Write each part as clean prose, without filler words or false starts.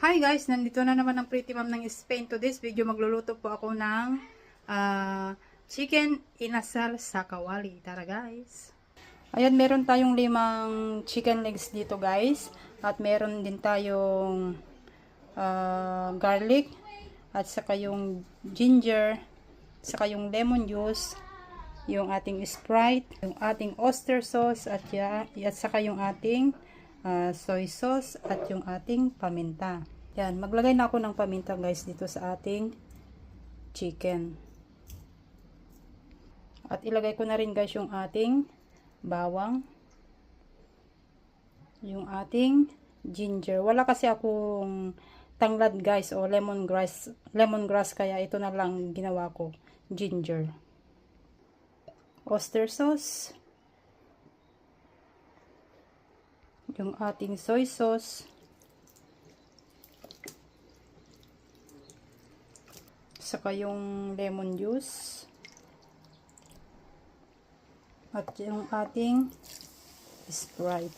Hi guys, nandito na naman ang Pretty Mom ng Spain. To this video, magluluto po ako ng chicken inasal sa kawali. Tara guys. Ayan, meron tayong 5 chicken legs dito guys. At meron din tayong garlic. At saka yung ginger. Saka yung lemon juice. Yung ating Sprite. Yung ating oyster sauce. At saka yung ating soy sauce at yung ating paminta. Yan, maglagay na ako ng paminta guys dito sa ating chicken. At ilagay ko na rin guys yung ating bawang. Yung ating ginger. Wala kasi akong tanglad guys o lemongrass kaya ito na lang ginawa ko. Ginger. Oyster sauce. Yung ating soy sauce, saka yung lemon juice, at yung ating Sprite.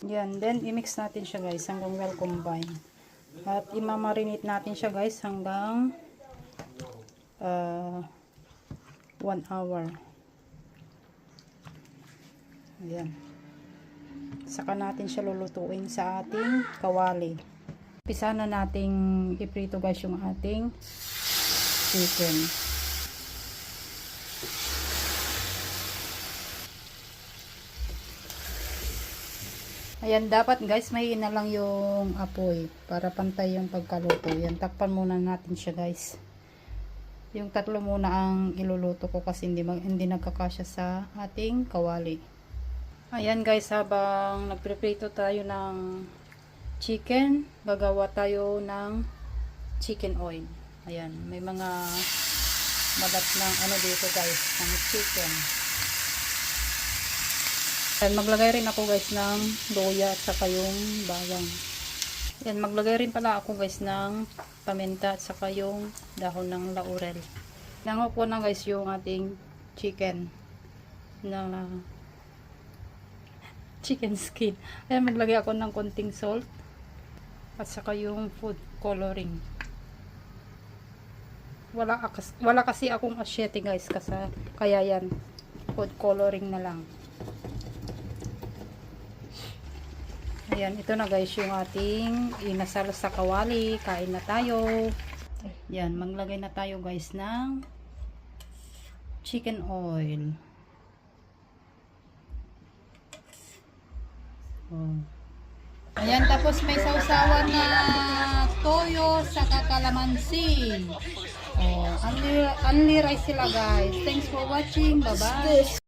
Yan, then i-mix natin siya guys hanggang well combine. At imamarinate natin siya guys hanggang 1 hour. Ayan. Saka natin siya lulutuin sa ating kawali. Umpisa na nating iprito guys yung ating chicken. Ayan, dapat guys mahina lang yung apoy para pantay yung pagkaluto. Yan, takpan muna natin siya guys. Yung 3 muna ang iluluto ko kasi hindi nagkakasya sa ating kawali. Ayan guys, habang nagpreprito tayo ng chicken, gagawa tayo ng chicken oil. Ayan, may mga malat ng ano dito guys, ng chicken. Ayan, maglagay rin ako guys ng luya at saka yung bawang. Ayan, maglagay rin pala ako guys ng paminta at saka yung dahon ng laurel. Nango ko na guys yung ating chicken na chicken skin. Ayan, maglagay ako ng konting salt at saka yung food coloring. Wala kasi akong asyete guys kaya yan, food coloring na lang. Ayan, ito na guys yung ating inasal sa kawali. Kain na tayo. Ayan, maglagay na tayo guys ng chicken oil. Oh. Ayan, tapos may sausawan na toyo sa kalamansi. Oh, only rice sila guys. Thanks for watching. Bye bye.